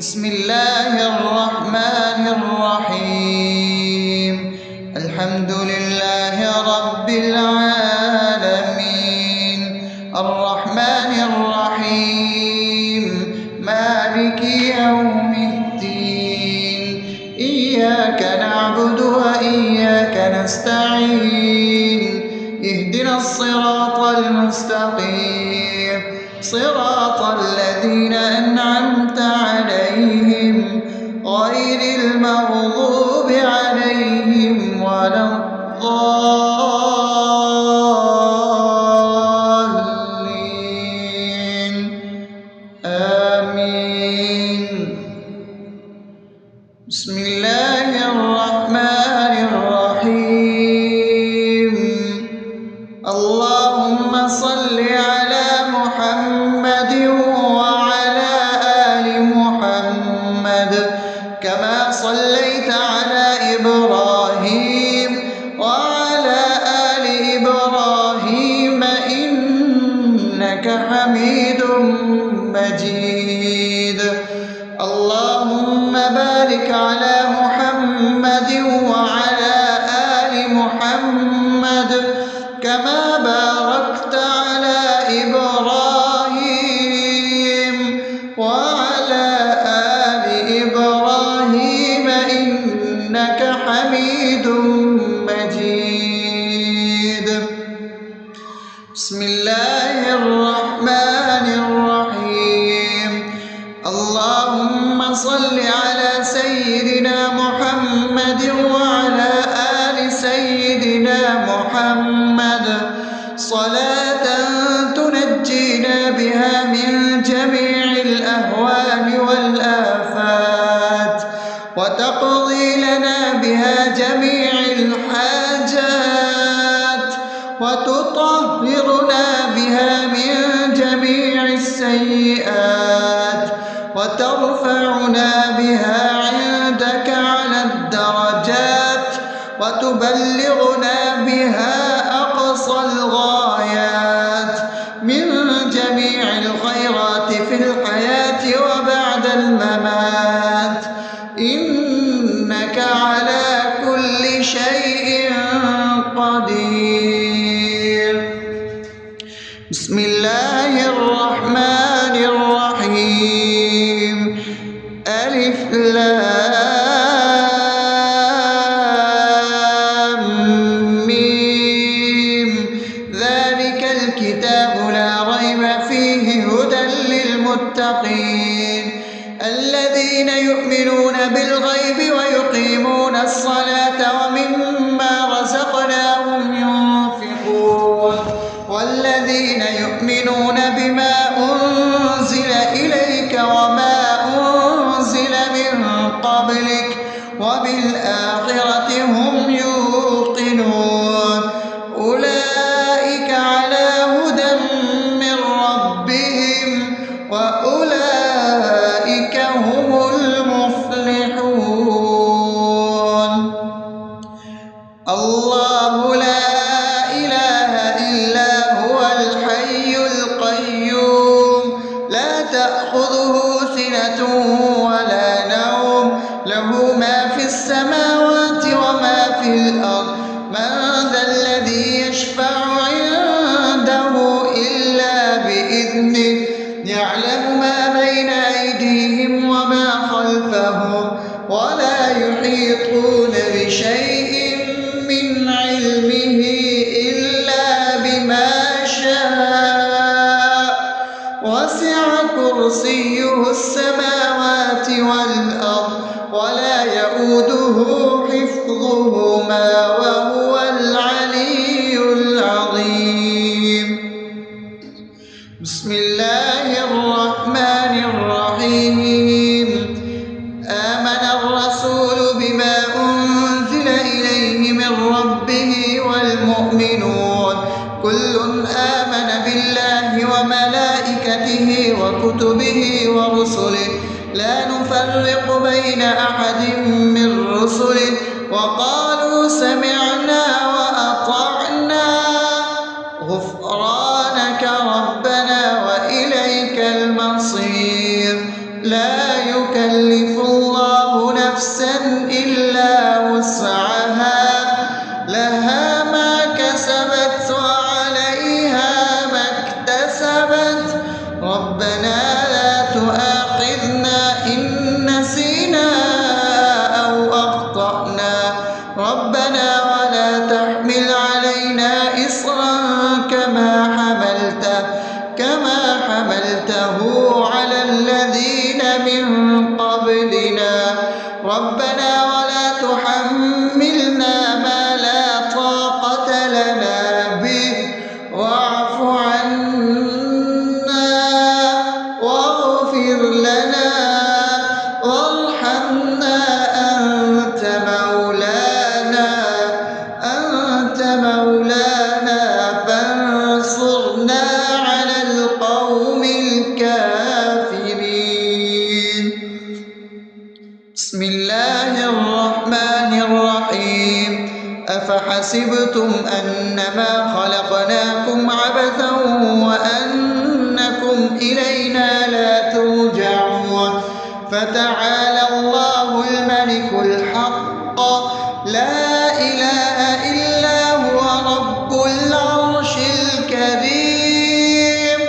بسم الله الرحمن الرحيم. الحمد لله رب العالمين، الرحمن الرحيم، مالك يوم الدين. إياك نعبد وإياك نستعين، اهدنا الصراط المستقيم، صراط الذين أنعمت عليهم غير المغضوب عليهم ولا الضالين. آمين. بسم الله الرحمن الرحيم. اللهم صل على محمد وعلى آل محمد كما صليت على إبراهيم وعلى آل إبراهيم إنك حميد مجيد. اللهم بارك على محمد وعلى آل محمد كما باركت على إبراهيم وعلى آل إبراهيم إنك حميد مجيد. بسم الله الرحمن الرحيم. اللهم صل على سيدنا محمد وعلى آل سيدنا محمد صلاة تنجينا بها من جميع الأهوال والآفات وتقضي لنا بها جميع الحاجات وتطهرنا بها من جميع السيئات وترفعنا بها عندك على الدرجات وتبلغنا بها أقصى الغايات من جميع الخيرات في الحياة وبعد الممات، إنك على كل شيء قدير. بسم الله الرحمن الرحيم. ألف لام ميم. ذلك الكتاب لا ريب فيه هدى للمتقين الذين يؤمنون بالغيب ويقيمون الصلاة ومما رزقناهم ينفقون والذين يؤمنون بما أنزل إليك وما أنزل من قبلك وبالآخرة هم يوقنون أولئك على هدى من ربهم وأولئك هم المفلحون. الله لا إله إلا هو الحي القيوم لا تأخذه سنة ولا نوم له ما في السماوات وما في الأرض. من ذا الذي يشفع عنده إلا بإذنه يعلم ما بين أيديهم وما خلفهم ولا يحيطون بشيء من علمه إلا بما شاء وسع كرسيه السماوات والأرض ولا يؤوده حفظهما وهو العلي العظيم. بسم الله الرحمن الرحيم. آمن الرسول بما أنزل إليه من ربه والمؤمنون كل آمن بالله وملائكته وكتبه ورسله لا نفرق بين أحد من رسله وقالوا سمعنا وأطعنا غفرانك ربنا وإليك المصير. لا يكلف يكلف الله نفسا إلا وسعها لها ما كسبت وعليها ما اكتسبت ربنا لا تؤاخذنا إن نسينا أو أخطأنا ربنا ولا تحمل علينا إصرا كما حملته على الذين من قبلنا ربنا ولا تحملنا ما لا طاقة لنا به واعف عنا واغفر لنا وارحمنا أنت مولانا فانصرنا على القوم الكافرين. بسم الله الرحمن الرحيم أفحسبتم أنما خلقناكم عبثا وأنكم إلينا لا ترجعون فتعالى الله الملك الحق لا إله إلا هو رب العرش الكريم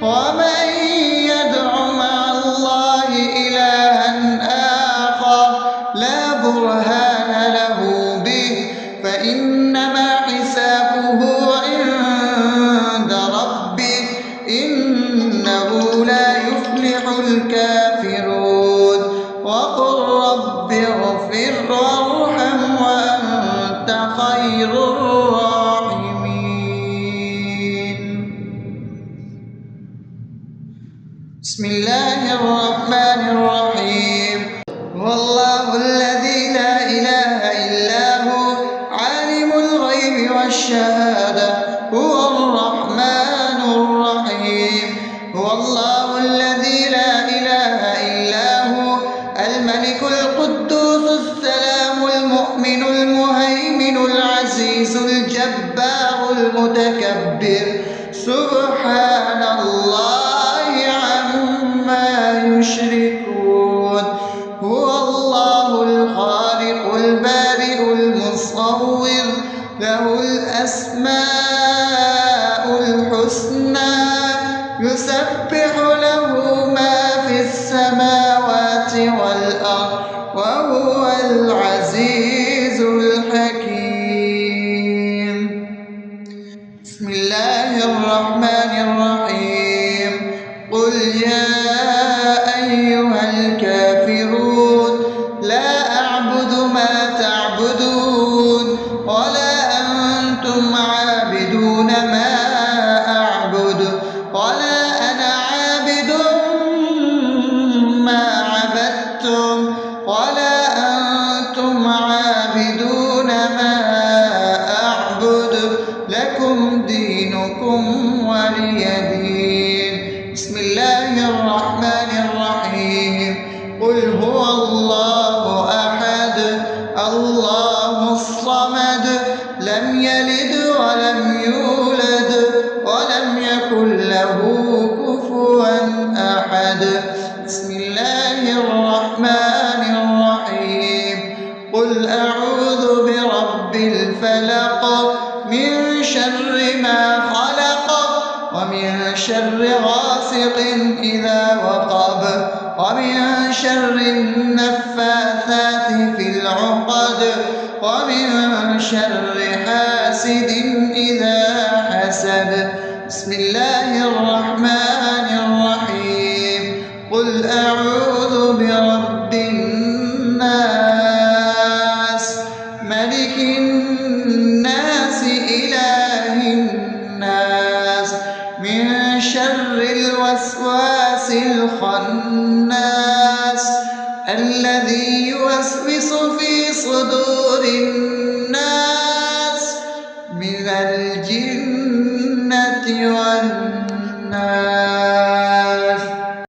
ومن يدع مع الله إلها آخر لا برهان له به فإنما حسابه عند ربه إنه لا يفلح الكافرون وقل رب اغفر وارحم وأنت خير الراحمين. بسم الله الرحمن الرحيم هو الله الذي لا إله إلا هو عالم الغيب والشهادة هو الرحمن الرحيم هو الله الذي لا إله إلا هو الملك القدوس السلام المؤمن المهيمن العزيز الجبار المتكبر سبحان الله عما يشركون هو الله الخالق البارئ المصور له الأسماء الحسنى يسبح له ما في السماوات والأرض وهو العزيز الحكيم. بسم الله الرحمن الرحيم قل يا أيها الكافرون لا أعبد ما تعبدون ولا أنتم عابدون ما أعبد ولا أنا عابد ما عبدتم ولا أنتم عابدون ما أعبد لكم دينكم ولي دين. بسم الله الرحمن الرحيم قل هو الله أحد الله الصمد لم يلد ولم يولد ولم يكن له كفوا أحد. بسم الله الرحمن الرحيم قل أعوذ برب الفلق من شر ما خلق ومن شر غاسق إذا وقب ومن شر النفاثات في العقد ومن شر حاسد إذا حسد. بسم الله الرحمن الرحيم قل أعوذ برب الناس ملك الناس إله الناس من شر الوسواس الخناس الذي يوسوس في صدور الناس من الجنة والناس.